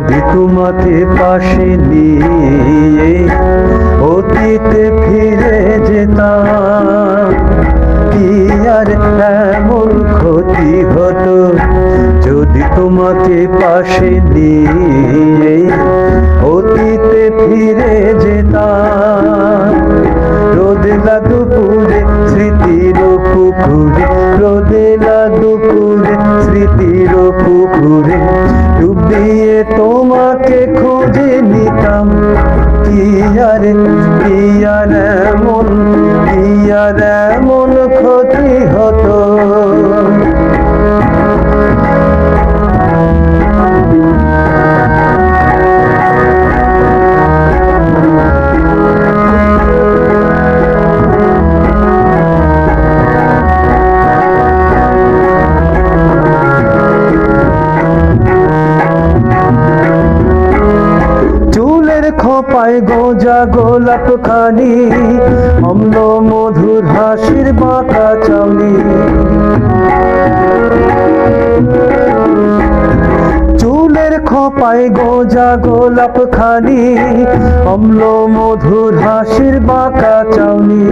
যদি তোমাকে পাশে নিয়ে অতীতে ফিরে যেতাম, কি আর এমন ক্ষতি হতো যদি তোমাকে পাশে নিয়ে অতীতে ফিরে যেতাম। রোদেলা দুপুরে স্মৃতির পুকুরে, রোদেলা দুপুরে স্মৃতির পুকুরে ডুব দিয়ে তোমাকে খুঁজে নিতাম, কি আর এমন ক্ষতি হতো। খোপায় গোজা গোলাপ খানি, অম্ল মধুর হাসির বাঁকা চাউনি, চুলের খোপায় গোজা গোলাপ খানি, অম্ল মধুর হাসির বাঁকা চাউনি।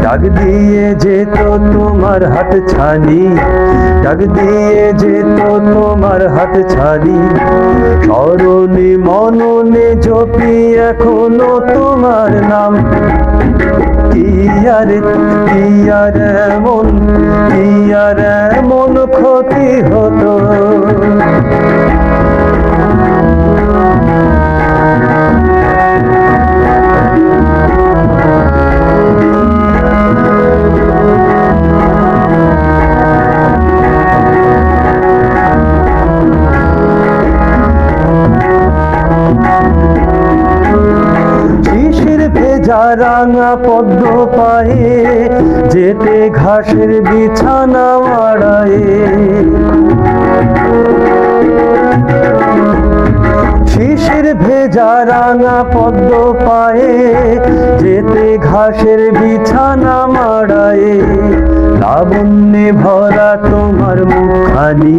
ডাক দিয়ে যেত তোমার হাত ছানি, ডাক দিয়ে যেত তোমার হাত ছানি, স্মরণে মননে জপি এখনো তোমার নাম, কি আর এমন ক্ষতি হতো। রাঙা পদ্ম পায়ে যেতে ঘাসের বিছানা মাড়ায়ে, শিশির ভেজা রাঙা পদ্ম পায়ে যেতে ঘাসের বিছানা মাড়ায়ে। লাবণ্যে ভরা তোমার মুখখানি,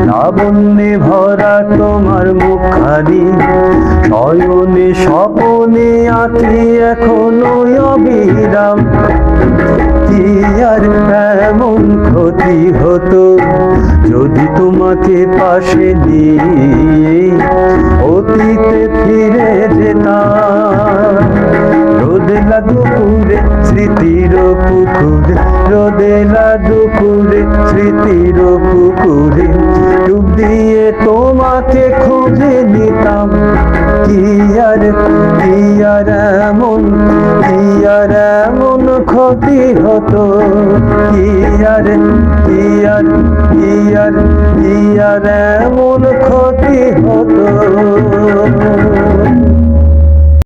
লাবণ্যে ভরা তোমার মুখখানি, শয়নে স্বপনে আঁকি এখনো অবিরাম, কি আর এমন ক্ষতি হতো যদি তোমাকে পাশে নিয়ে অতীতে ফিরে যেতাম। রোদেলা দুপুরে স্মৃতির পুকুরে, রোদেলা দুপুরে স্মৃতির পুকুরে ডুব দিয়ে তোমাকে খুঁজে নিতাম, কি আর এমন ক্ষতি হতো, কি আর